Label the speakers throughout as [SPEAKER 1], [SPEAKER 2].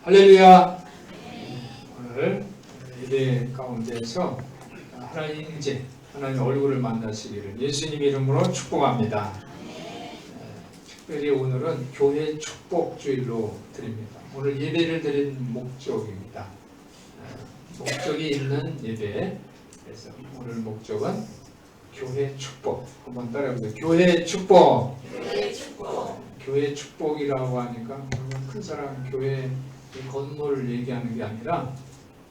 [SPEAKER 1] 할렐루야. 오늘 예배 가운데서 하나님 이제 하나님 얼굴을 만나시기를 예수님 이름으로 축복합니다. 특별히 오늘은 교회 축복주일로 드립니다. 오늘 예배를 드린 목적입니다. 목적이 있는 예배. 그래서 오늘 목적은 교회 축복. 한번 따라해보세요. 교회 축복.
[SPEAKER 2] 교회 축복.
[SPEAKER 1] 교회 축복이라고 하니까 큰 사람 교회 건물을 얘기하는 게 아니라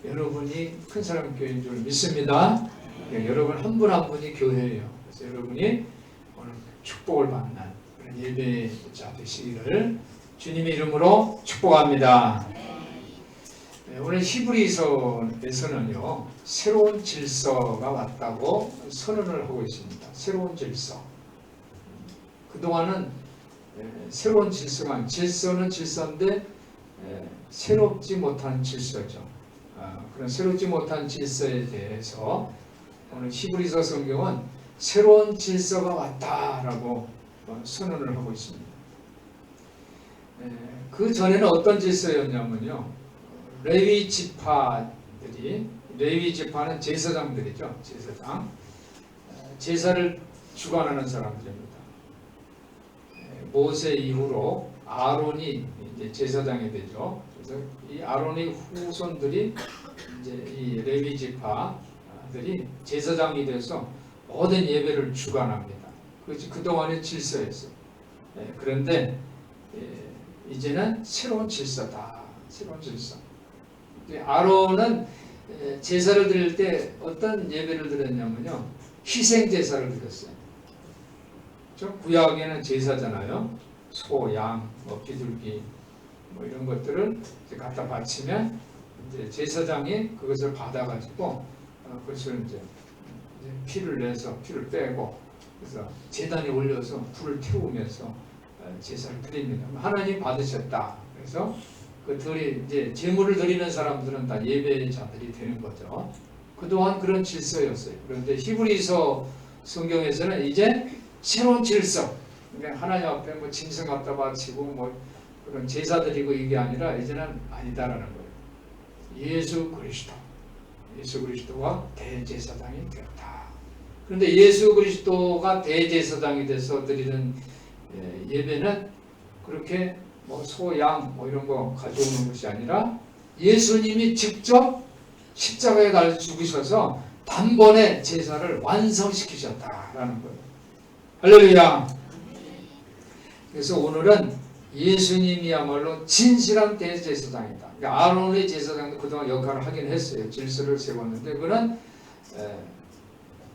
[SPEAKER 1] 여러분이 큰 사람 교회인 줄 믿습니다. 여러분 한 분 한 분이 교회예요. 그래서 여러분이 오늘 축복을 받는 그런 예배자 되시기를 주님의 이름으로 축복합니다. 오늘 히브리서에서는요 새로운 질서가 왔다고 선언을 하고 있습니다. 새로운 질서. 그동안은 새로운 질서가 질서는 질서인데 새롭지 못한 질서죠. 그런 새롭지 못한 질서에 대해서 오늘 히브리서 성경은 새로운 질서가 왔다라고 선언을 하고 있습니다. 그 전에는 어떤 질서였냐면요. 레위 지파들이 레위 지파는 제사장들이죠. 제사장 제사를 주관하는 사람들입니다. 모세 이후로 아론이 이제 제사장이 되죠. 그래서 이 아론의 후손들이 이제 이 레위 지파들이 제사장이 돼서 모든 예배를 주관합니다. 그것이 그동안의 질서였어요. 그런데 이제는 새로운 질서다. 새로운 질서. 아론은 제사를 드릴 때 어떤 예배를 드렸냐면요. 희생 제사를 드렸어요. 구약에는 제사잖아요. 소, 양, 비둘기 이런 것들을 이제 갖다 바치면 이제 제사장이 그것을 받아가지고 그것을 이제 피를 내서 피를 빼고 그래서 제단에 올려서 불을 태우면서 제사를 드립니다. 하나님 받으셨다. 그래서 그들이 이제 제물을 드리는 사람들은 다 예배자들이 되는 거죠. 그동안 그런 질서였어요. 그런데 히브리서 성경에서는 이제 새로운 질서. 그냥 하나님 앞에 뭐 짐승 갖다 바치고 뭐 그런 제사 드리고 이게 아니라 이제는 아니다라는 거예요. 예수 그리스도가 대제사장이 되었다. 그런데 예수 그리스도가 대제사장이 돼서 드리는 예배는 그렇게 뭐 소, 양 이런 거 가져오는 것이 아니라 예수님이 직접 십자가에 달려 죽으셔서 단번에 제사를 완성시키셨다라는 거예요. 할렐루야. 그래서 오늘은 예수님이야말로 진실한 대제사장이다. 그러니까 아론의 제사장도 그동안 역할을 하긴 했어요. 질서를 세웠는데 그는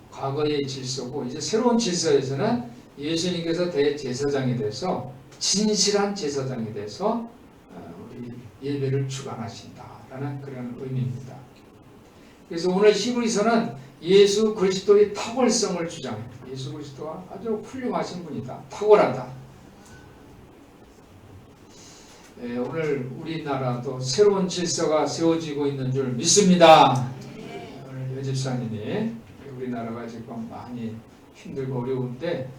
[SPEAKER 1] 과거의 질서고 이제 새로운 질서에서는 예수님께서 대제사장이 돼서 진실한 제사장이 돼서 우리 예배를 주관하신다라는 그런 의미입니다. 그래서 오늘 히브리서는 예수 그리스도의 탁월성을 주장합니다. 예수 그리스도가 아주 훌륭하신 분이다. 탁월하다. 오늘 우리나라도 새로운 질서가 세워지고 있는 줄 믿습니다. 오늘 여집사님이 우리나라가 지금 많이 힘들고 어려운데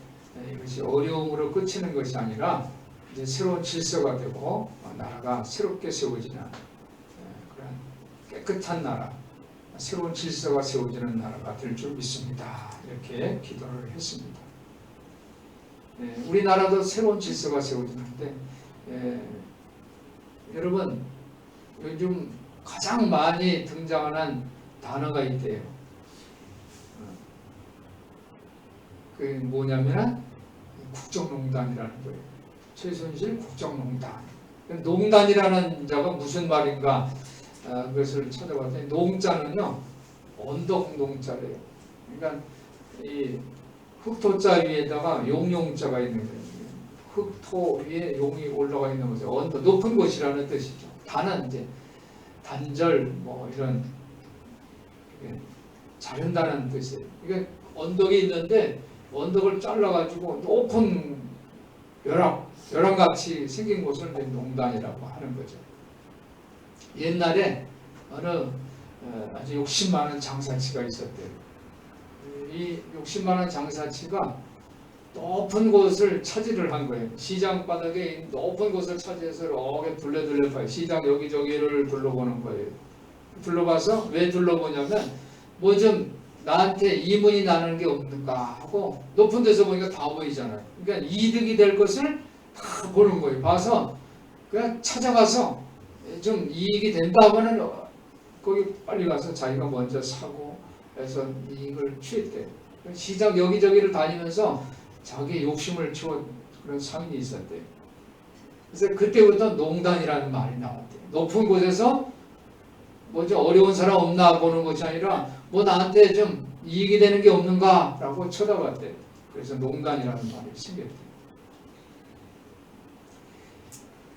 [SPEAKER 1] 이것이 어려움으로 그치는 것이 아니라 이제 새로운 질서가 되고 나라가 새롭게 세워지는 그런 깨끗한 나라, 새로운 질서가 세워지는 나라가 될 줄 믿습니다. 이렇게 기도를 했습니다. 우리나라도 새로운 질서가 세워지는데 여러분 요즘 가장 많이 등장하는 단어가 있대요. 그게 뭐냐면 국정농단이라는 거예요. 최순실 국정농단. 농단이라는 자가 무슨 말인가 그것을 찾아봤더니 농자는요 언덕 농자래요. 그러니까 이 흑토자 위에다가 용용자가 있는 거예요. 흑토 위에 용이 올라가 있는 것이 언덕 높은 곳이라는 뜻이죠. 단은 이제 단절 이런 자른다는 뜻이에요. 이게 언덕이 있는데 언덕을 잘라가지고 높은 벼랑같이 생긴 곳을 농단이라고 하는 거죠. 옛날에 어느 아주 욕심 많은 장사치가 있었대요. 이 욕심 많은 장사치가 높은 곳을 차지를 한 거예요. 시장 바닥에 높은 곳을 차지해서 이렇게 둘레 봐요. 시장 여기저기를 둘러보는 거예요. 둘러봐서 왜 둘러보냐면 뭐 좀 나한테 이문이 나는 게 없는가 하고 높은 데서 보니까 다 보이잖아요. 그러니까 이득이 될 것을 다 보는 거예요. 봐서 그냥 찾아가서 좀 이익이 된다 하면은 거기 빨리 가서 자기가 먼저 사고 해서 이익을 취했대요. 시장 여기저기를 다니면서 자기 욕심을 채워 그런 상인이 있었대요. 그래서 그때부터 농단이라는 말이 나왔대요. 높은 곳에서 뭐죠 어려운 사람 없나 보는 것이 아니라 뭐 나한테 좀 이익이 되는 게 없는가라고 쳐다봤대요. 그래서 농단이라는 말이 생겼대요.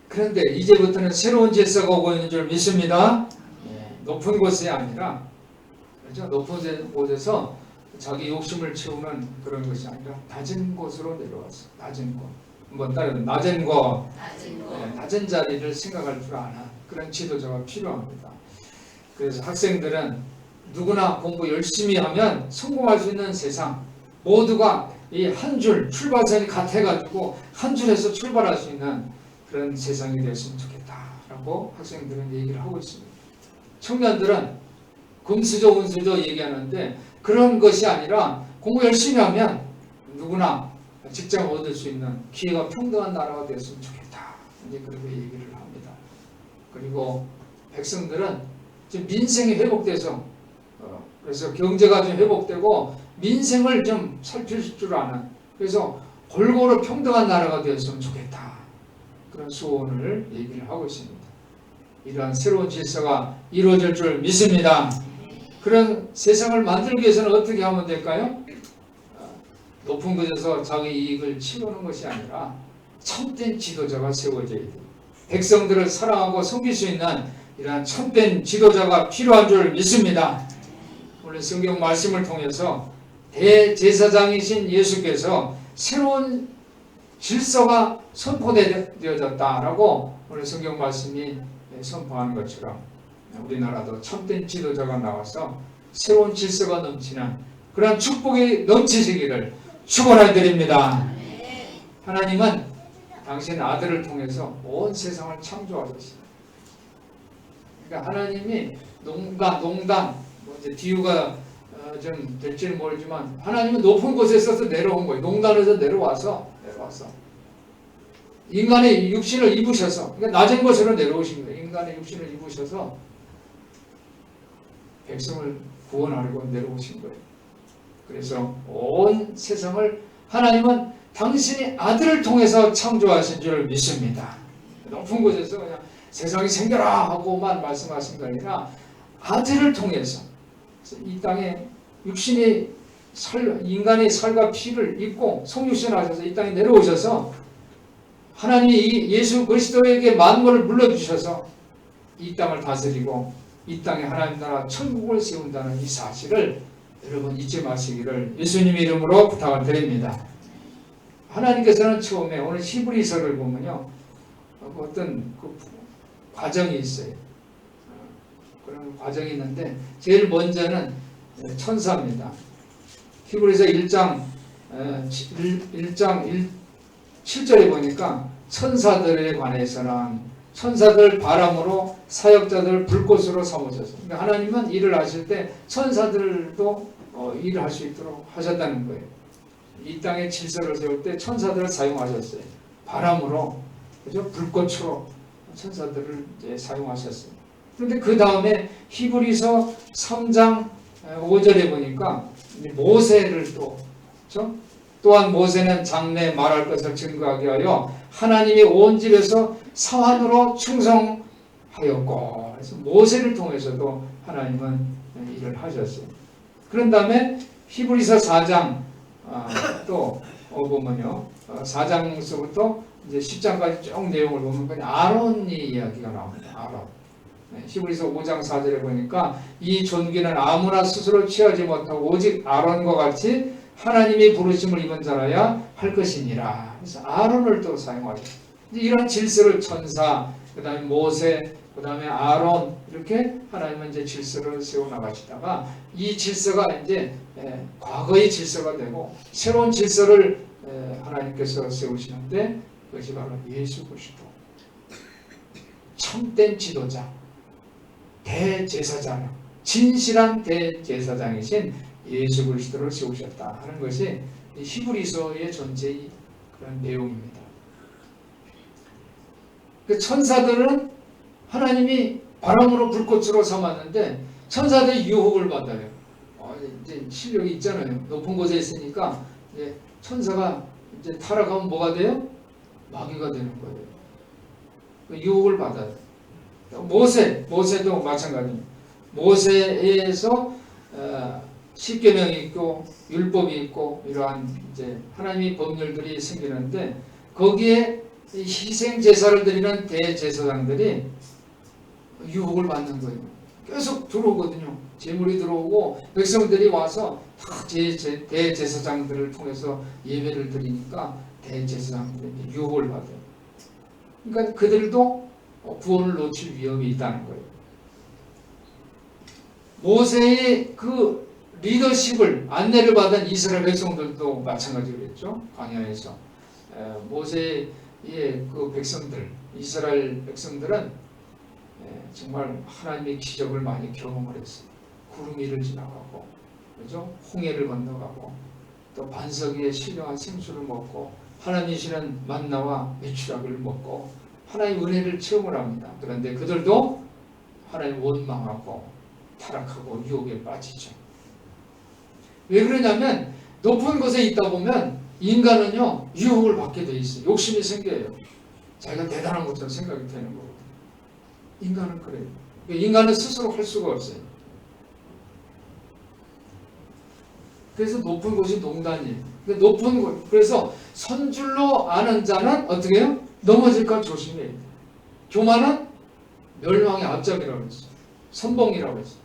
[SPEAKER 1] 그런데 이제부터는 새로운 질서가 오고 있는 줄 믿습니다. 높은 곳이 아니라 그렇죠? 높은 곳에서 자기 욕심을 채우는 그런 것이 아니라 낮은 곳으로 내려왔어. 낮은 곳. 한번 따라해. 낮은 곳. 낮은 자리를 생각할 줄 아는 그런 지도자가 필요합니다. 그래서 학생들은 누구나 공부 열심히 하면 성공할 수 있는 세상, 모두가 이 한 줄 출발선이 같아가지고 한 줄에서 출발할 수 있는 그런 세상이 되었으면 좋겠다라고 학생들은 얘기를 하고 있습니다. 청년들은 금수저 운수저 얘기하는데 그런 것이 아니라 공부 열심히 하면 누구나 직장 얻을 수 있는 기회가 평등한 나라가 되었으면 좋겠다. 이제 그렇게 얘기를 합니다. 그리고 백성들은 지금 민생이 회복돼서 그래서 경제가 좀 회복되고 민생을 좀 살필 줄 아는 그래서 골고루 평등한 나라가 되었으면 좋겠다. 그런 소원을 얘기를 하고 있습니다. 이러한 새로운 질서가 이루어질 줄 믿습니다. 그런 세상을 만들기 위해서는 어떻게 하면 될까요? 높은 곳에서 자기 이익을 치우는 것이 아니라 참된 지도자가 세워져야 돼요. 백성들을 사랑하고 섬길 수 있는 이러한 참된 지도자가 필요한 줄 믿습니다. 오늘 성경 말씀을 통해서 대제사장이신 예수께서 새로운 질서가 선포되어졌다라고 오늘 성경 말씀이 선포하는 것처럼 우리나라도 참된 지도자가 나와서 새로운 질서가 넘치는 그런 축복이 넘치시기를 축원해 드립니다. 하나님은 당신 아들을 통해서 온 세상을 창조하셨습니다. 그러니까 하나님이 농단 뭐 이제 비유가 좀 될지는 모르지만 하나님은 높은 곳에서 내려온 거예요. 농단에서 내려와서 인간의 육신을 입으셔서 그러니까 낮은 곳으로 내려오신 거예요. 인간의 육신을 입으셔서 백성을 구원하려고 내려오신 거예요. 그래서 온 세상을 하나님은 당신이 아들을 통해서 창조하신 줄 믿습니다. 높은 곳에서 그냥 세상이 생겨라 하고만 말씀하신 게 아니라 아들을 통해서 이 땅에 육신이 인간의 살과 피를 입고 성육신을 하셔서 이 땅에 내려오셔서 하나님이 예수 그리스도에게 만물을 물려주셔서 이 땅을 다스리고 이 땅에 하나님 나라 천국을 세운다는 이 사실을 여러분 잊지 마시기를 예수님 이름으로 부탁을 드립니다. 하나님께서는 처음에 오늘 히브리서를 보면요 어떤 그 과정이 있어요. 그런 과정이 있는데 제일 먼저는 천사입니다. 히브리서 1장 7절에 보니까 천사들에 관해서는 천사들 바람으로 사역자들 불꽃으로 삼으셨어요. 그러니까 하나님은 일을 하실 때 천사들도 일을 할 수 있도록 하셨다는 거예요. 이 땅에 질서를 세울 때 천사들을 사용하셨어요. 바람으로, 그죠? 불꽃으로 천사들을 이제 사용하셨어요. 그런데 그 다음에 히브리서 3장 5절에 보니까 모세를 또, 그렇죠? 또한 모세는 장래 말할 것을 증거하게 하여 하나님이 온 집에서 사환으로 충성하였고, 그래서 모세를 통해서도 하나님은 일을 하셨어요. 그런 다음에 히브리서 4장 또 보면요, 4장서부터 이제 10장까지 쭉 내용을 보면 그냥 아론이 이야기가 나옵니다. 아론. 히브리서 5장 4절에 보니까 이 존귀는 아무나 스스로 취하지 못하고 오직 아론과 같이 하나님이 부르심을 입은 자라야 할 것이니라. 그래서 아론을 또 사용하셨어요. 이런 질서를 천사, 그 다음에 모세, 그 다음에 아론 이렇게 하나님은 이제 질서를 세워 나가시다가 이 질서가 이제 과거의 질서가 되고 새로운 질서를 하나님께서 세우시는데 그것이 바로 예수 그리스도, 참된 지도자, 대제사장, 진실한 대제사장이신 예수 그리스도를 세우셨다 하는 것이 히브리서의 전체의 그런 내용입니다. 그 천사들은 하나님이 바람으로 불꽃으로 삼았는데 천사들이 유혹을 받아요. 이제 실력이 있잖아요. 높은 곳에 있으니까 이제 천사가 이제 타락하면 뭐가 돼요? 마귀가 되는 거예요. 그 유혹을 받아요. 모세도 마찬가지입니다. 모세에서 십계명이 있고 율법이 있고 이러한 이제 하나님의 법률들이 생기는데 거기에 희생 제사를 드리는 대제사장들이 유혹을 받는 거예요. 계속 들어오거든요. 제물이 들어오고 백성들이 와서 다 대제사장들을 통해서 예배를 드리니까 대제사장들이 유혹을 받아요. 그러니까 그들도 구원을 놓칠 위험이 있다는 거예요. 모세의 그 리더십을 안내를 받은 이스라엘 백성들도 마찬가지겠죠. 광야에서 모세의 그 백성들, 이스라엘 백성들은 정말 하나님의 기적을 많이 경험을 했어요. 구름 위를 지나가고, 그죠? 홍해를 건너가고, 또 반석 위에 신령한 생수를 먹고, 하나님이 주시는 만나와 메추라기를 먹고, 하나님의 은혜를 체험을 합니다. 그런데 그들도 하나님 원망하고 타락하고 유혹에 빠지죠. 왜 그러냐면 높은 곳에 있다 보면 인간은요 유혹을 받게 돼 있어요. 욕심이 생겨요. 자기가 대단한 것처럼 생각이 되는 거고. 인간은 그래요. 인간은 스스로 할 수가 없어요. 그래서 높은 곳이 농단이에요. 높은 곳. 그래서 선줄로 아는 자는 어떻게 해요? 넘어질까 조심해야 돼요. 교만은 멸망의 앞잡이라고 했어요. 선봉이라고 했어요.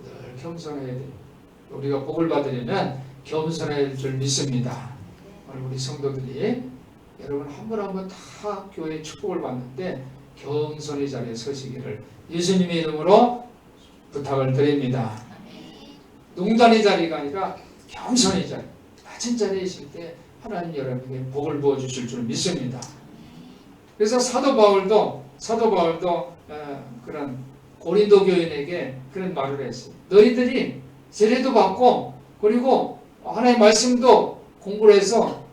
[SPEAKER 1] 늘 겸손해야 돼요. 우리가 복을 받으려면 겸손해야 줄 믿습니다. 우리 성도들이 여러분 한 번 한 번 다 교회의 축복을 받는데 겸손의 자리에 서시기를 예수님의 이름으로 부탁을 드립니다. 농단의 자리가 아니라 겸손의 자리, 낮은 자리에 있을 때 하나님 여러분에게 복을 부어주실 줄 믿습니다. 그래서 사도 바울도 그런 고린도 교인에게 그런 말을 했어요. 너희들이 세례도 받고 그리고 하나님의 말씀도 공부를 해서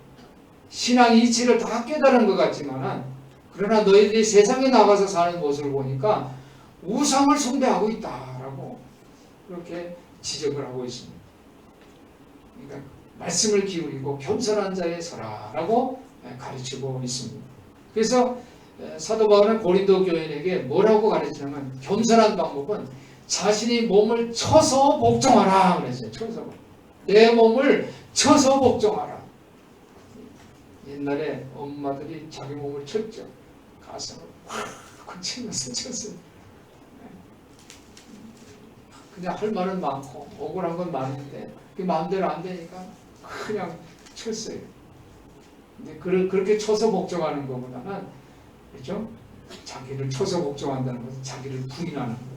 [SPEAKER 1] 신앙 이치를 다 깨달은 것 같지만 그러나 너희들이 세상에 나가서 사는 모습을 보니까 우상을 숭배하고 있다라고 그렇게 지적을 하고 있습니다. 그러니까 말씀을 기울이고 겸손한 자에 서라라고 가르치고 있습니다. 그래서 사도 바울은 고린도 교인에게 뭐라고 가르치냐면 겸손한 방법은 자신이 몸을 쳐서 복종하라 그랬어요. 쳐서 내 몸을 쳐서 복종하라. 옛날에 엄마들이 자기 몸을 쳤죠. 가슴을 확 쳤어요. 그냥 할 말은 많고 억울한 건 많은데 그 마음대로 안 되니까 그냥 쳤어요. 근데 그렇게 쳐서 복종하는 것보다는 그렇죠? 자기를 쳐서 복종한다는 것은 자기를 부인하는 거예요.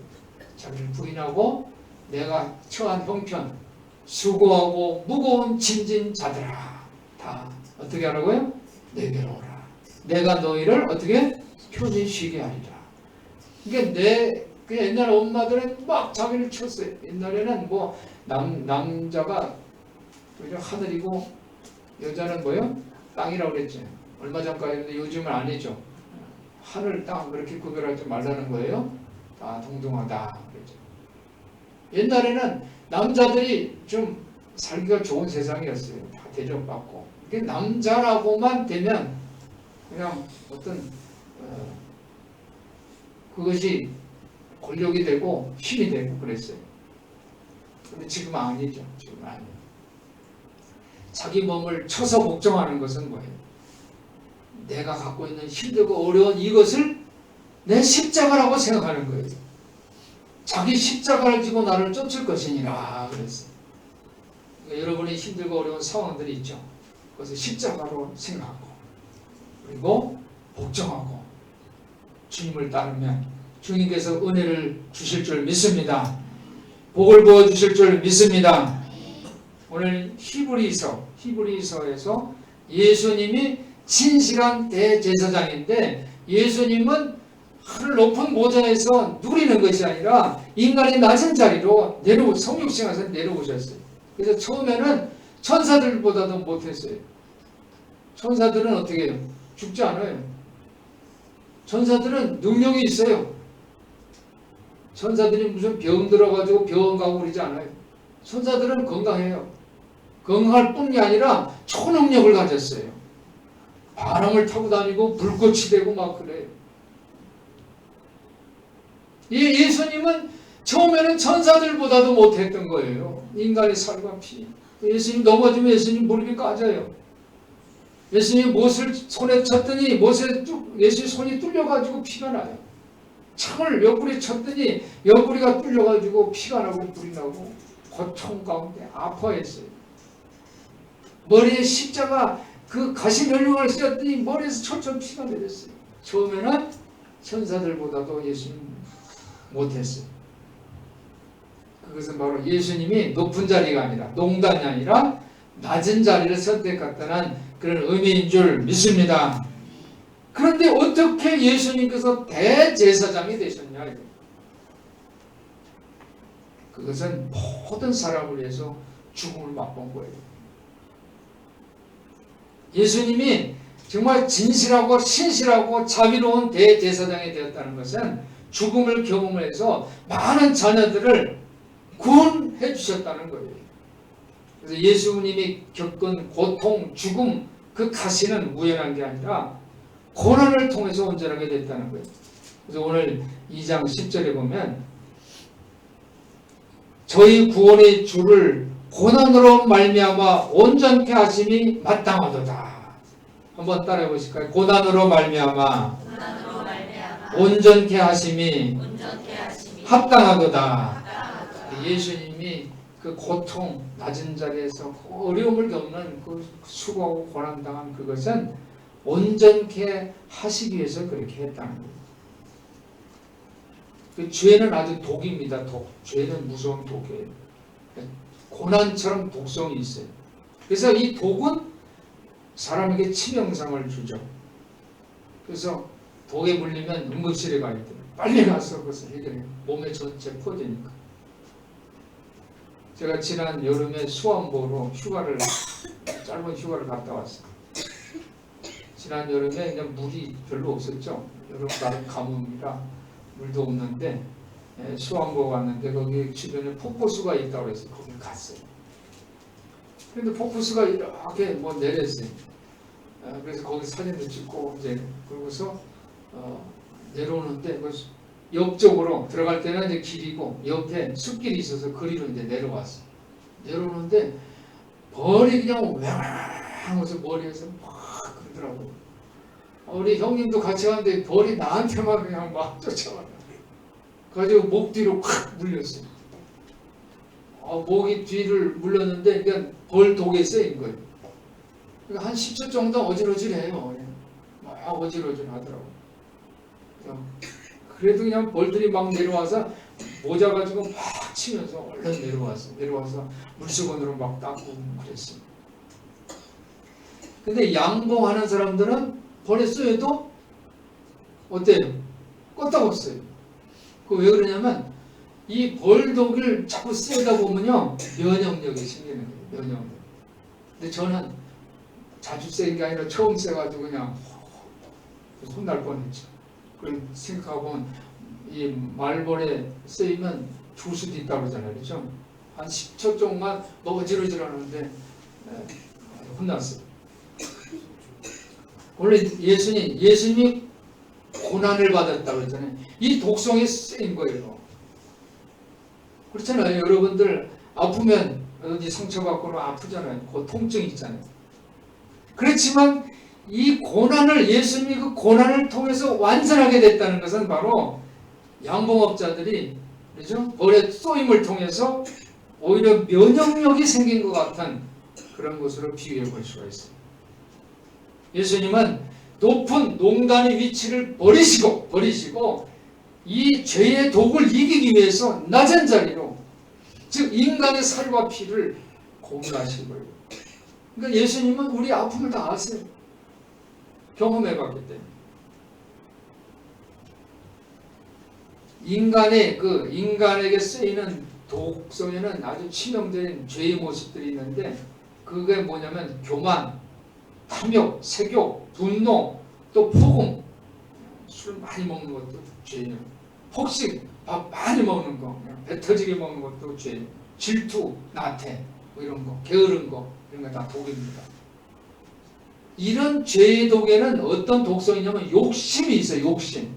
[SPEAKER 1] 자기를 부인하고 내가 처한 형편, 수고하고 무거운 짐진 자들아 다 어떻게 하라고요? 내게로 오라. 내가 너희를 어떻게 편히 쉬게 하리라. 그러니까 그 옛날 엄마들은 막 자기를 쳤어요. 옛날에는 뭐 남자가 하늘이고 여자는 뭐요? 땅이라고 그랬죠. 얼마 전까지는 요즘은 아니죠. 하늘, 땅 그렇게 구별하지 말라는 거예요. 다 동등하다 그랬죠. 옛날에는 남자들이 좀 살기가 좋은 세상이었어요. 다 대접받고. 남자라고만 되면 그냥 어떤 그것이 권력이 되고 힘이 되고 그랬어요. 근데 지금은 아니죠. 지금은 아니에요. 자기 몸을 쳐서 복종하는 것은 뭐예요? 내가 갖고 있는 힘들고 어려운 이것을 내 십자가라고 생각하는 거예요. 자기 십자가를 지고 나를 쫓을 것이니라 그랬어요. 그러니까 여러분이 힘들고 어려운 상황들이 있죠. 그것을 십자가로 생각하고 그리고 복종하고 주님을 따르면 주님께서 은혜를 주실 줄 믿습니다. 복을 부어주실 줄 믿습니다. 오늘 히브리서에서 예수님이 진실한 대제사장인데 예수님은 하늘 높은 보좌에서 누리는 것이 아니라 인간의 낮은 자리로 성육신에서 내려오셨어요. 그래서 처음에는 천사들보다도 못했어요. 천사들은 어떻게 해요? 죽지 않아요. 천사들은 능력이 있어요. 천사들이 무슨 병 들어가지고 병원 가고 그러지 않아요. 천사들은 건강해요. 건강할 뿐이 아니라 초능력을 가졌어요. 바람을 타고 다니고 불꽃이 되고 막 그래요. 예수님은 처음에는 천사들보다도 못했던 거예요. 인간의 살과 피. 예수님 넘어지면 예수님 무릎이 까져요. 예수님 못을 손에 쳤더니 예수님 손이 뚫려가지고 피가 나요. 창을 옆구리에 쳤더니 옆구리가 뚫려가지고 피가 나고 불이 나고 고통 가운데 아파했어요. 머리에 십자가 그 가시면류관을 씌웠더니 머리에서 철철 피가 내렸어요. 처음에는 천사들보다도 예수님 못했어요. 그것은 바로 예수님이 높은 자리가 아니라 농단이 아니라 낮은 자리를 선택했다는 그런 의미인 줄 믿습니다. 그런데 어떻게 예수님께서 대제사장이 되셨냐? 그것은 모든 사람을 위해서 죽음을 맛본 거예요. 예수님이 정말 진실하고 신실하고 자비로운 대제사장이 되었다는 것은 죽음을 경험해서 많은 자녀들을 구원해 주셨다는 거예요. 그래서 예수님이 겪은 고통, 죽음, 그 가시는 우연한 게 아니라 고난을 통해서 온전하게 됐다는 거예요. 그래서 오늘 2장 10절에 보면 저희 구원의 주를 고난으로 말미암아 온전케 하심이 마땅하도다. 한번 따라해 보실까요? 고난으로 말미암아 온전케 하심이 합당하도다. 예수님이 그 고통, 낮은 자리에서 어려움을 겪는 그 수고하고 고난당한 그것은 온전케 하시기 위해서 그렇게 했다는 거예요. 그 죄는 아주 독입니다. 독. 죄는 무서운 독이에요. 고난처럼 독성이 있어요. 그래서 이 독은 사람에게 치명상을 주죠. 그래서 독에 물리면 응급실에 가야 돼요. 빨리 가서 그것을 해결해요. 몸에 전체 퍼지니까. 제가 지난 여름에 수암 보러 짧은 휴가를 갔다 왔어요. 지난 여름에 그냥 물이 별로 없었죠. 여름 나름 가뭄이라 물도 없는데 수암 보고 갔는데 거기 주변에 폭포수가 있다고 해서 거기 갔어요. 그런데 폭포수가 이렇게 내렸어요. 그래서 거기 사진도 찍고 이제 그러고서 내려오는데 옆쪽으로 들어갈 때는 이제 길이고 옆에 숲길이 있어서 거리로 이제 내려왔어. 내려오는데 벌이 그냥 왱 하면서 머리에서 막 그러더라고. 우리 형님도 같이 갔는데 벌이 나한테만 그냥 막 쫓아와요. 그래가지고 목 뒤로 확 물렸어요. 목이 뒤를 물렸는데 그냥 벌 독에 쓰인 거예요. 그러니까 한 10초 정도 어질어질해요. 막 어질어질 하더라고. 그래도 그냥 벌들이 막 내려와서 모자 가지고 막 치면서 얼른 내려와서 물수건으로 막 닦고 그랬어요. 근데 양봉하는 사람들은 벌에 쏘여도 어때요? 껐다고 그 왜 그러냐면 이 벌독을 자꾸 쐬다 보면요 면역력이 생기는 거예요. 면역력. 근데 저는 자주 쐬는 게 아니라 처음 쐬가지고 그냥 혼날 뻔했죠. 그걸 생각하면 이 말벌에 쓰이면 죽을 수도 있다고 그러잖아요. 그렇죠? 한 10초 동안 어지러질 하는데 혼났어요. 원래 예수님이 고난을 받았다고 했잖아요. 이 독성에 쓰인 거예요. 그렇잖아요. 여러분들 아프면 어디 상처받고는 아프잖아요. 그 통증이 있잖아요. 그렇지만 이 고난을 예수님이 그 고난을 통해서 완전하게 됐다는 것은 바로 양봉업자들이 그렇죠? 벌의 쏘임을 통해서 오히려 면역력이 생긴 것 같은 그런 것으로 비유해 볼 수가 있어요. 예수님은 높은 농단의 위치를 버리시고 이 죄의 독을 이기기 위해서 낮은 자리로 즉 인간의 살과 피를 고문하신 거예요. 그러니까 예수님은 우리 아픔을 다 아세요. 경험해봤기 때문에. 인간에게 쓰이는 독성에는 아주 치명적인 죄의 모습들이 있는데, 그게 뭐냐면 교만, 탐욕, 색욕, 분노, 또 폭음, 술 많이 먹는 것도 죄예요. 폭식, 밥 많이 먹는 거, 배 터지게 먹는 것도 죄예요. 질투, 나태, 뭐 이런 거, 게으른 거, 이런 거 다 독입니다. 이런 죄의 독에는 어떤 독성이냐면 욕심이 있어요. 욕심.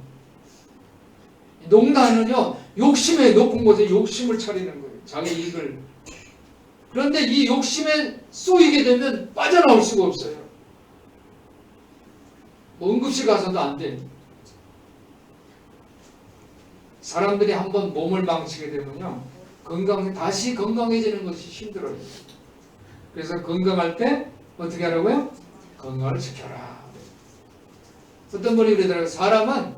[SPEAKER 1] 농단은요, 욕심에 높은 곳에 욕심을 차리는 거예요. 자기 이익을. 그런데 이 욕심에 쏘이게 되면 빠져나올 수가 없어요. 뭐 응급실 가서도 안 돼. 사람들이 한번 몸을 망치게 되면요, 다시 건강해지는 것이 힘들어요. 그래서 건강할 때 어떻게 하라고요? 건강을 지켜라. 어떤 분이 그러더라고요. 사람은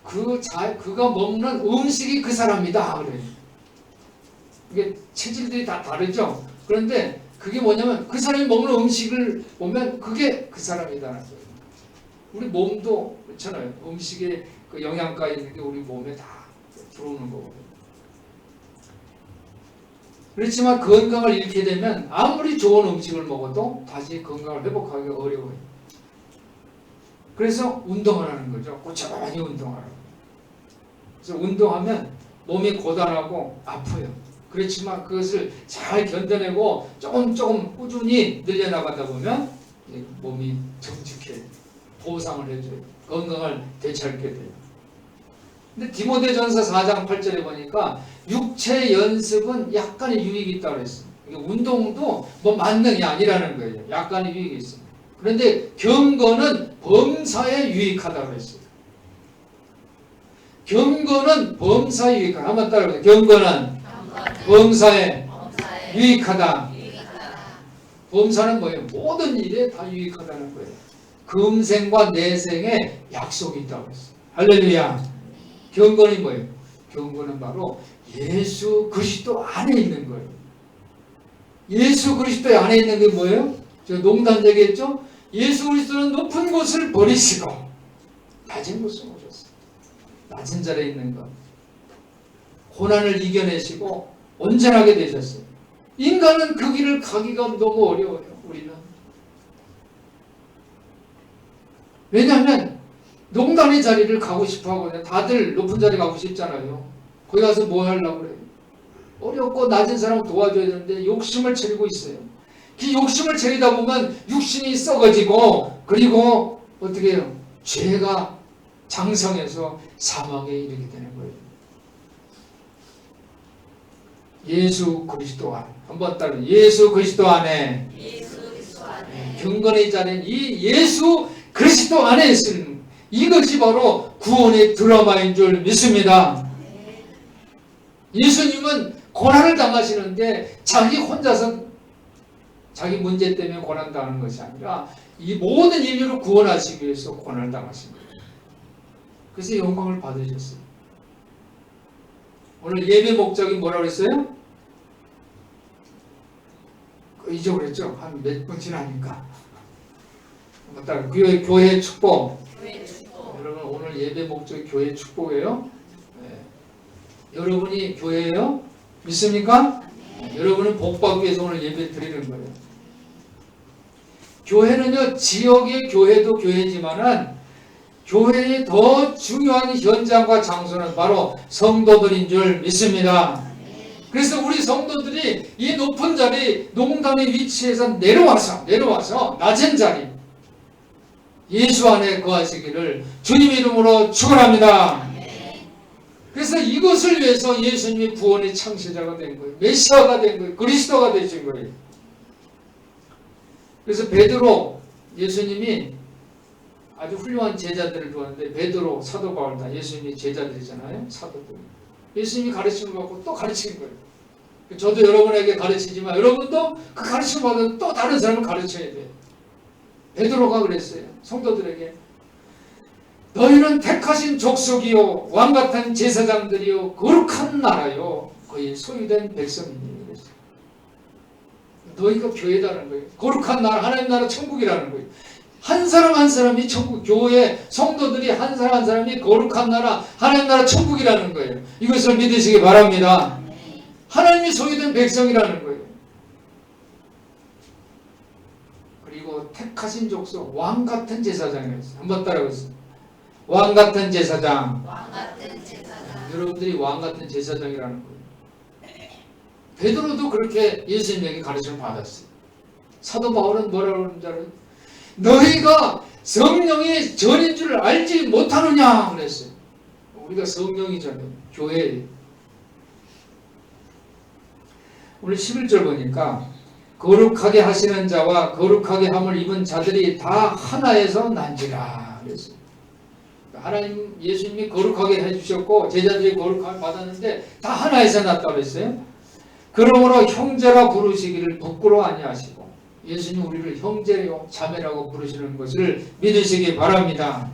[SPEAKER 1] 그가 먹는 음식이 그 사람이다. 그래요. 이게 체질들이 다 다르죠. 그런데 그게 뭐냐면 그 사람이 먹는 음식을 보면 그게 그 사람이다라는 거예요. 우리 몸도 그렇잖아요. 음식에 그 영양가 있는 게 우리 몸에 다 들어오는 거거든요. 그렇지만 건강을 잃게 되면 아무리 좋은 음식을 먹어도 다시 건강을 회복하기가 어려워요. 그래서 운동을 하는 거죠. 꾸준히 운동하라고. 그래서 운동하면 몸이 고단하고 아파요. 그렇지만 그것을 잘 견뎌내고 조금 꾸준히 늘려나가다 보면 몸이 정직해요. 보상을 해줘요. 건강을 되찾게 돼요. 근데 디모데전서 4장 8절에 보니까 육체 연습은 약간의 유익이 있다고 그랬어요. 운동도 뭐 만능이 아니라는 거예요. 약간의 유익이 있어요. 그런데 경건은 범사에 유익하다고 했어요. 경건은 범사에 유익하다. 한번 따라해보세요. 경건은 범사에 유익하다. 범사는 뭐예요? 모든 일에 다 유익하다는 거예요. 금생과 내생에 약속이 있다고 했어요. 할렐루야. 경건이 뭐예요? 경건은 바로 예수 그리스도 안에 있는 거예요. 예수 그리스도 안에 있는 게 뭐예요? 제가 농담 얘기했죠? 예수 그리스도는 높은 곳을 버리시고 낮은 곳을 오셨어요. 낮은 자리에 있는 것. 고난을 이겨내시고 온전하게 되셨어요. 인간은 그 길을 가기가 너무 어려워요. 우리는. 왜냐하면 농담의 자리를 가고 싶어 하거든요. 다들 높은 자리 가고 싶잖아요. 거기 가서 뭐 하려고 그래요? 어렵고 낮은 사람을 도와줘야 되는데 욕심을 차리고 있어요. 그 욕심을 차리다 보면 육신이 썩어지고, 그리고 어떻게 해요? 죄가 장성해서 사망에 이르게 되는 거예요. 예수 그리스도 안에. 한번 따라 예수 그리스도 안에. 경건의 자리는 이 예수 그리스도 안에 있는, 이것이 바로 구원의 드라마인 줄 믿습니다. 예수님은 고난을 당하시는데 자기 혼자서 자기 문제 때문에 고난 당하는 것이 아니라 이 모든 인류를 구원하시기 위해서 고난을 당하신 거예요. 그래서 영광을 받으셨어요. 오늘 예배 목적이 뭐라고 했어요? 잊어버렸죠? 한 몇 분 지나니까. 교회 축복. 여러분 오늘 예배 목적이 교회 축복이에요. 네. 여러분이 교회예요? 믿습니까? 네. 여러분은 복받기 위해서 오늘 예배 드리는 거예요. 교회는요, 지역의 교회도 교회지만은 교회의 더 중요한 현장과 장소는 바로 성도들인 줄 믿습니다. 그래서 우리 성도들이 이 높은 자리, 농담의 위치에서 내려와서 낮은 자리, 예수 안에 거하시기를 주님 이름으로 축원합니다. 그래서 이것을 위해서 예수님이 구원의 창시자가 된 거예요. 메시아가 된 거예요. 그리스도가 되신 거예요. 그래서 베드로, 예수님이 아주 훌륭한 제자들을 두었는데, 베드로, 사도 바울 다 예수님이 제자들이잖아요. 사도들. 예수님이 가르치는 거 갖고 또 가르치는 거예요. 저도 여러분에게 가르치지만 여러분도 그 가르침을 받아서 또 다른 사람을 가르쳐야 돼요. 베드로가 그랬어요. 성도들에게. 너희는 택하신 족속이요, 왕같은 제사장들이요, 거룩한 나라요, 거의 소유된 백성이니. 그랬어요. 너희가 교회다는 거예요. 거룩한 나라, 하나님 나라 천국이라는 거예요. 한 사람 한 사람이 천국, 교회 성도들이 한 사람 한 사람이 거룩한 나라, 하나님 나라 천국이라는 거예요. 이것을 믿으시기 바랍니다. 하나님이 소유된 백성이라는 거예요. 그리고 택하신 족속, 왕 같은 제사장이라고 했어요. 한번 따라해보세요. 왕 같은 제사장.
[SPEAKER 2] 왕 같은 제사장.
[SPEAKER 1] 여러분들이 왕 같은 제사장이라는 거예요. 베드로도 그렇게 예수님에게 가르침을 받았어요. 사도 바울은 뭐라고 그러는 줄 알아요? 너희가 성령이 전인 줄 알지 못하느냐 그랬어요. 우리가 성령이 전인 교회에. 오늘 11절 보니까 거룩하게 하시는 자와 거룩하게 함을 입은 자들이 다 하나에서 난지라 그랬어요. 하나님 예수님이 거룩하게 해주셨고 제자들이 거룩함을 받았는데 다 하나에서 났다고 그랬어요. 그러므로 형제라 부르시기를 부끄러워 아니하시고 예수님 우리를 형제요 자매라고 부르시는 것을 믿으시기 바랍니다.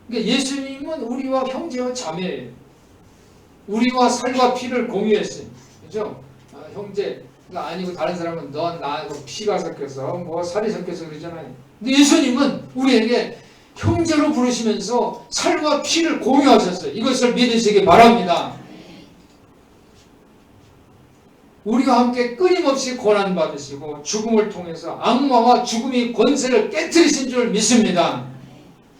[SPEAKER 1] 그러니까 예수님은 우리와 형제와 자매예요. 우리와 살과 피를 공유했어요. 그죠? 형제가 아니고 다른 사람은 넌 나하고 피가 섞여서 뭐 살이 섞여서 그러잖아요. 근데 예수님은 우리에게 형제로 부르시면서 살과 피를 공유하셨어요. 이것을 믿으시기 바랍니다. 우리와 함께 끊임없이 고난받으시고 죽음을 통해서 악마와 죽음이 권세를 깨뜨리신 줄 믿습니다.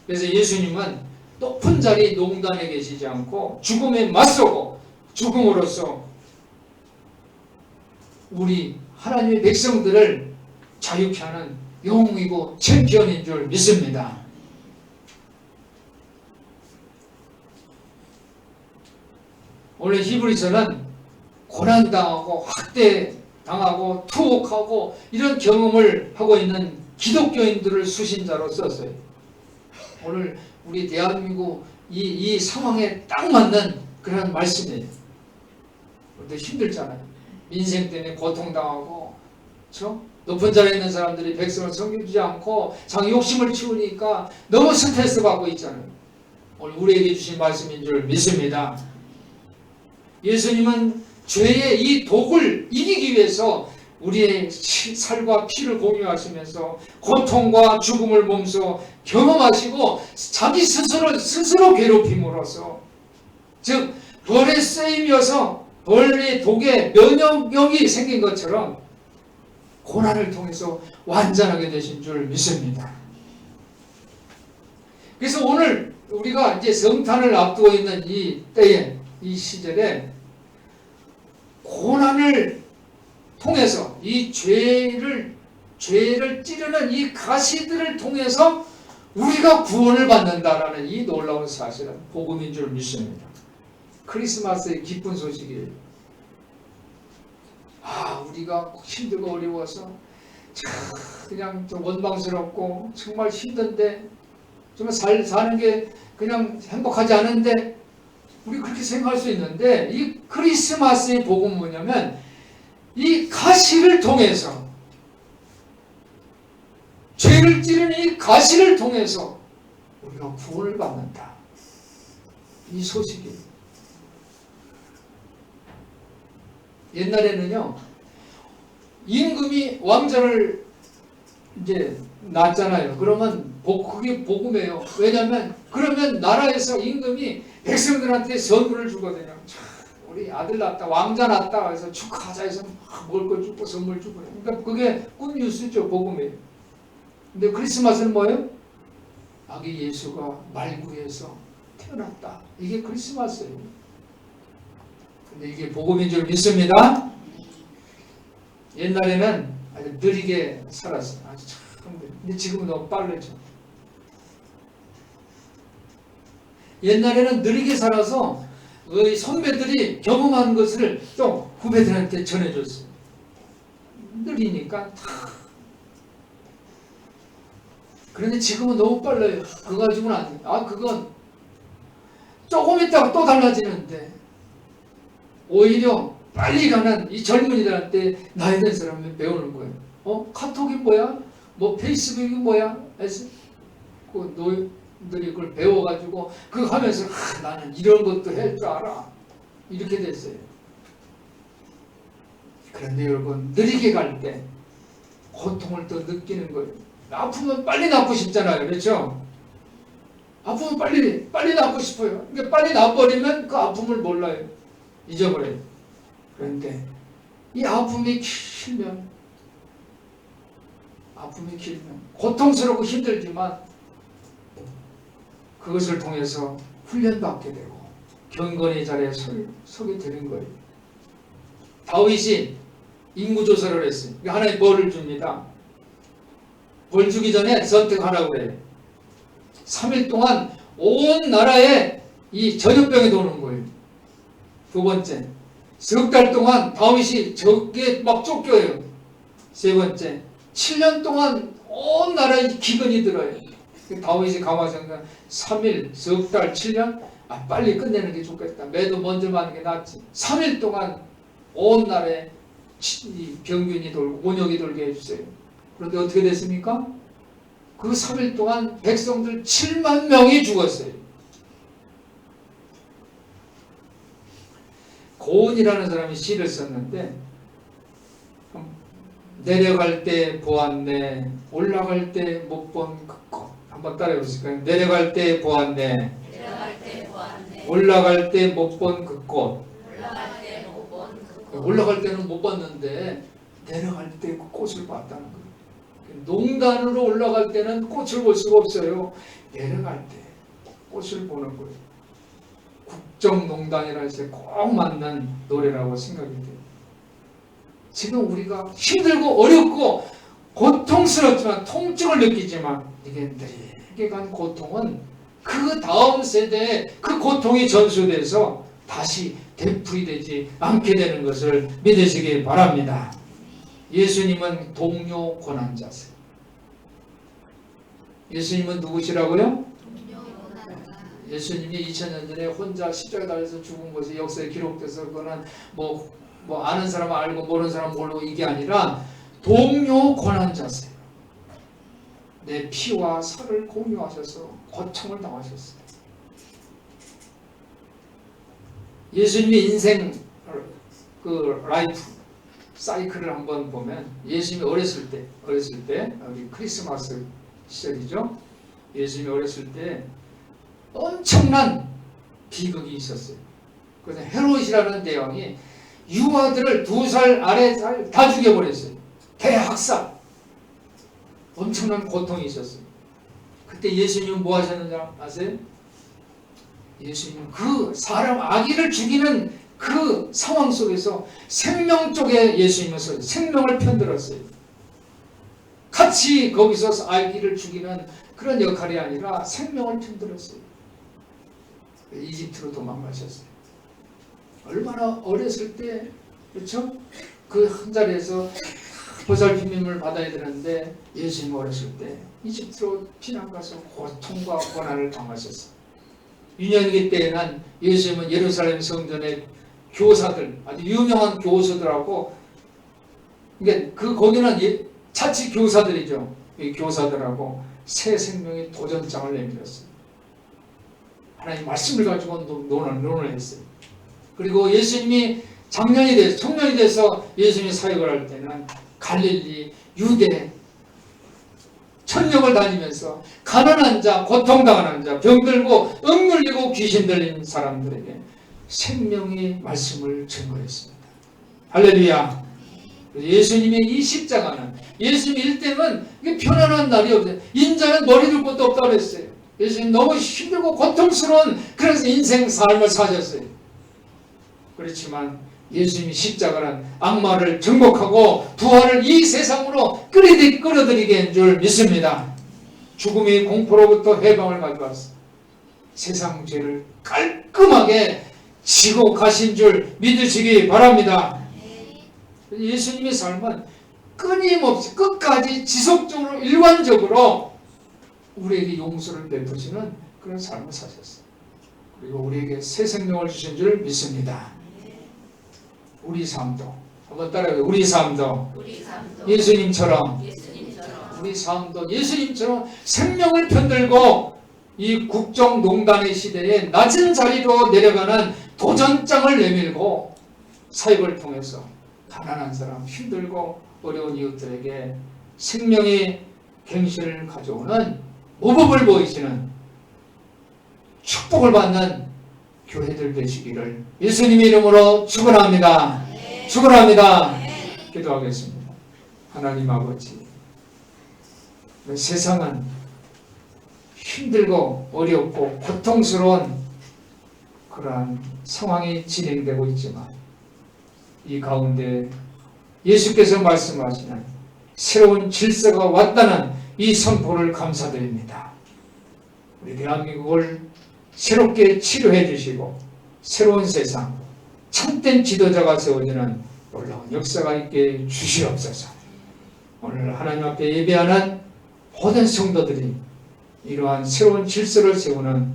[SPEAKER 1] 그래서 예수님은 높은 자리 농단에 계시지 않고 죽음에 맞서고 죽음으로써 우리 하나님의 백성들을 자유케 하는 영웅이고 챔피언인 줄 믿습니다. 원래 히브리서는 고난당하고 학대당하고 투옥하고 이런 경험을 하고 있는 기독교인들을 수신자로 썼어요. 오늘 우리 대한민국 이 상황에 딱 맞는 그런 말씀이에요. 그런데 힘들잖아요. 민생 때문에 고통당하고 그렇죠? 높은 자리에 있는 사람들이 백성을 섬기지 않고 자기 욕심을 키우니까 너무 스트레스 받고 있잖아요. 오늘 우리에게 주신 말씀인 줄 믿습니다. 예수님은 죄의 이 독을 이기기 위해서 우리의 살과 피를 공유하시면서 고통과 죽음을 몸소 경험하시고 자기 스스로 괴롭힘으로써 즉 벌의 쓰임이어서 벌의 독에 면역력이 생긴 것처럼 고난을 통해서 완전하게 되신 줄 믿습니다. 그래서 오늘 우리가 이제 성탄을 앞두고 있는 이 때에 이 시절에 고난을 통해서 이 죄를 찌르는 이 가시들을 통해서 우리가 구원을 받는다라는 이 놀라운 사실은 복음인 줄 믿습니다. 크리스마스의 기쁜 소식이에요. 우리가 힘들고 어려워서 그냥 좀 원망스럽고 정말 힘든데 정말 사는 게 그냥 행복하지 않은데 우리 그렇게 생각할 수 있는데 이 크리스마스의 복음은 뭐냐면 이 가시를 통해서 죄를 찌르는 이 가시를 통해서 우리가 구원을 받는다. 이 소식이에요. 옛날에는요 임금이 왕자를 이제 낳잖아요. 그러면 그게 복음이에요. 왜냐하면 그러면 나라에서 임금이 백성들한테 선물을 주거든요. 우리 아들 낳았다, 왕자 낳았다 해서 축하하자 해서 먹을 걸 주고 선물 주고. 그러니까 그게 굿 뉴스죠. 복음이에요. 근데 크리스마스는 뭐예요? 아기 예수가 말구에서 태어났다. 이게 크리스마스예요. 근데 이게 복음인 줄 믿습니다. 옛날에는 아주 느리게 살았어요. 아주 참. 근데 지금은 너무 빠르죠. 옛날에는 느리게 살아서 선배들이 경험한 것을 좀 후배들한테 전해줬어요. 느리니까 그런데 지금은 너무 빨라요. 그거 가지고는 안 돼요. 그건 조금 있다가 또 달라지는데 오히려 빨리 가는 이 젊은이들한테 나이 든 사람이 배우는 거예요. 카톡이 뭐야? 뭐 페이스북이 뭐야? 해서 그 노인들이 그걸 배워가지고 그거 하면서 나는 이런 것도 할 줄 알아. 이렇게 됐어요. 그런데 여러분, 느리게 갈 때 고통을 더 느끼는 거예요. 아프면 빨리 낫고 싶잖아요. 그렇죠? 아프면 빨리 낫고 싶어요. 그러니까 빨리 나버리면 그 아픔을 몰라요. 잊어버려요. 그런데 이 아픔이 길면 고통스럽고 힘들지만 그것을 통해서 훈련받게 되고 경건의 자리에 서게 되는 거예요. 다윗이 인구조사를 했어요. 하나님 벌을 줍니다. 벌 주기 전에 선택하라고 그래요. 3일 동안 온 나라에 이 전염병이 도는 거예요. 두 번째, 석 달 동안 다윗이 적게 막 쫓겨요. 세 번째, 7년 동안 온 나라에 기근이 들어요. 다윗이 감화생각 3일, 석 달, 7년? 빨리 끝내는 게 좋겠다. 매도 먼저 맞는 게 낫지. 3일 동안 온 나라에 병균이 돌고 온역이 돌게 해주세요. 그런데 어떻게 됐습니까? 그 3일 동안 백성들 7만 명이 죽었어요. 고은이라는 사람이 시를 썼는데 내려갈 때 보았네, 올라갈 때 못 본 그 꽃. 한번 따라해 보실까요? 내려갈 때 보았네, 올라갈 때 못 본 그 꽃. 올라갈 때는 못 봤는데 내려갈 때 그 꽃을 봤다는 거예요. 농단으로 올라갈 때는 꽃을 볼 수가 없어요. 내려갈 때 꽃을 보는 거예요. 국정농단이라는 것에 꼭 맞는 노래라고 생각이 돼요. 지금 우리가 힘들고 어렵고 고통스럽지만 통증을 느끼지만 이게 느리게 간 고통은 그 다음 세대에 그 고통이 전수돼서 다시 되풀이되지 않게 되는 것을 믿으시기 바랍니다. 예수님은 동료 고난자세요. 예수님은 누구시라고요? 예수님이 2000년 전에 혼자 십자가 달려서 죽은 것이 역사에 기록돼서 그거는 뭐 아는 사람은 알고 모르는 사람은 모르고 이게 아니라 동료 고난자세요. 내 피와 살을 공유하셔서 고통을 당하셨어요. 예수님의 인생 그 라이프 사이클을 한번 보면 예수님이 어렸을 때 우리 크리스마스 시절이죠. 예수님이 어렸을 때 엄청난 비극이 있었어요. 그래서 헤롯이라는 대왕이 유아들을 2살 아래 살 다 죽여버렸어요. 대학살. 엄청난 고통이 있었어요. 그때 예수님은 뭐 하셨는지 아세요? 예수님은 그 사람 아기를 죽이는 그 상황 속에서 생명 쪽에 예수님은 생명을 편들었어요. 같이 거기서 아기를 죽이는 그런 역할이 아니라 생명을 편들었어요. 이집트로 도망가셨어요. 얼마나 어렸을 때, 그렇죠? 그 한 자리에서 보살핌을 받아야 되는데 예수님 어렸을 때 이집트로 피난가서 고통과 고난을 당하셨어요. 유년기 때에는 예수님은 예루살렘 성전의 교사들, 아주 유명한 교수들하고, 그러니까 거기는 자치 교사들이죠. 이 교사들하고 새 생명의 도전장을 내밀었어요. 하나님 말씀을 가지고 논을 했어요. 그리고 예수님이 청년이 돼서 예수님이 사역을 할 때는 갈릴리, 유대, 천령을 다니면서 가난한 자, 고통당하는 자, 병들고 억눌리고 귀신 들린 사람들에게 생명의 말씀을 증거했습니다. 할렐루야. 예수님의 이 십자가는 예수님 일때는 편안한 날이 없어요. 인자는 머리 둘 것도 없다고 그랬어요. 예수님 너무 힘들고 고통스러운 그래서 인생 삶을 사셨어요. 그렇지만 예수님이 십자가는 악마를 정복하고 부활을 이 세상으로 끌어들이게 한 줄 믿습니다. 죽음의 공포로부터 해방을 가져왔어. 세상 죄를 깔끔하게 지고 가신 줄 믿으시기 바랍니다. 예수님의 삶은 끊임없이 끝까지 지속적으로 일관적으로 우리에게 용서를 베푸시는 그런 삶을 사셨어요. 그리고 우리에게 새 생명을 주신 줄 믿습니다. 우리 삶도 한번 따라해요. 우리 삶도 예수님처럼 우리 삶도 예수님처럼 생명을 편들고 이 국정농단의 시대에 낮은 자리로 내려가는 도전장을 내밀고 사역을 통해서 가난한 사람, 힘들고 어려운 이웃들에게 생명의 갱신을 가져오는 모범을 보이시는 축복을 받는 교회들 되시기를 예수님의 이름으로 축원합니다. 축원합니다. 기도하겠습니다. 하나님 아버지, 세상은 힘들고 어렵고 고통스러운 그러한 상황이 진행되고 있지만 이 가운데 예수께서 말씀하시는 새로운 질서가 왔다는 이 선포를 감사드립니다. 우리 대한민국을 새롭게 치료해 주시고 새로운 세상, 참된 지도자가 세워지는 놀라운 역사가 있게 주시옵소서. 오늘 하나님 앞에 예배하는 모든 성도들이 이러한 새로운 질서를 세우는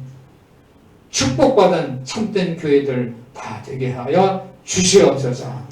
[SPEAKER 1] 축복받은 참된 교회들 다 되게 하여 주시옵소서.